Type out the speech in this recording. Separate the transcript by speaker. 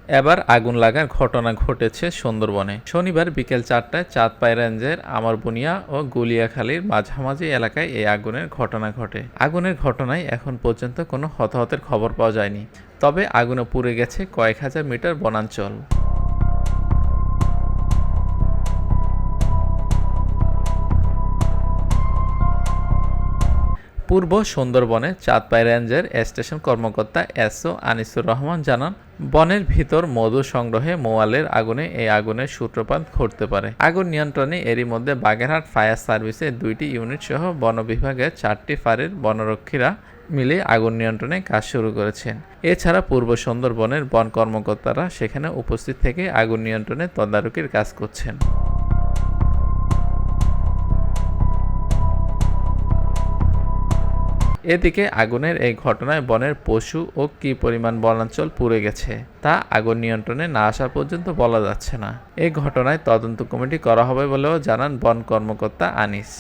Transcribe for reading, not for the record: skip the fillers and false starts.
Speaker 1: এবার আগুন লাগার ঘটনা ঘটেছে সুন্দরবনে। শনিবার বিকেল 4টায় চাঁদপাই রেঞ্জের আমরবুনিয়া ও গুলিয়াখালীর মাঝামাঝি এলাকায় এই আগুনের ঘটনা ঘটে। আগুনের ঘটনায় এখন পর্যন্ত কোনো হতাহতের খবর পাওয়া যায়নি। তবে আগুনে পুড়ে গেছে কয়েক হাজার মিটার বনাঞ্চল। পূর্ব সুন্দরবনে চাঁদপাই রেঞ্জের স্টেশন কর্মকর্তা এসও আনিসুর রহমান জানান, বনের ভিতর মধু সংগ্রহে মোয়ালের আগুনে এই আগুনের সূত্রপাত ঘটতে পারে। আগুন নিয়ন্ত্রণে এরই মধ্যে বাগেরহাট ফায়ার সার্ভিসের 2টি ইউনিট সহ বন বিভাগের 4টি ফাঁড়ির বনরক্ষীরা মিলে আগুন নিয়ন্ত্রণে কাজ শুরু করেছেন। এছাড়া পূর্ব সুন্দরবনের বন কর্মকর্তারা সেখানে উপস্থিত থেকে আগুন নিয়ন্ত্রণে তদারকির কাজ করছেন। এদিকে আগুনের এই ঘটনায় বনের পশু ও কী পরিমাণ বনাঞ্চল পুড়ে গেছে তা আগুন নিয়ন্ত্রণে না আসা পর্যন্ত বলা যাচ্ছে না। এই ঘটনায় তদন্ত কমিটি করা হবে বলেও জানান বন কর্মকর্তা আনিস।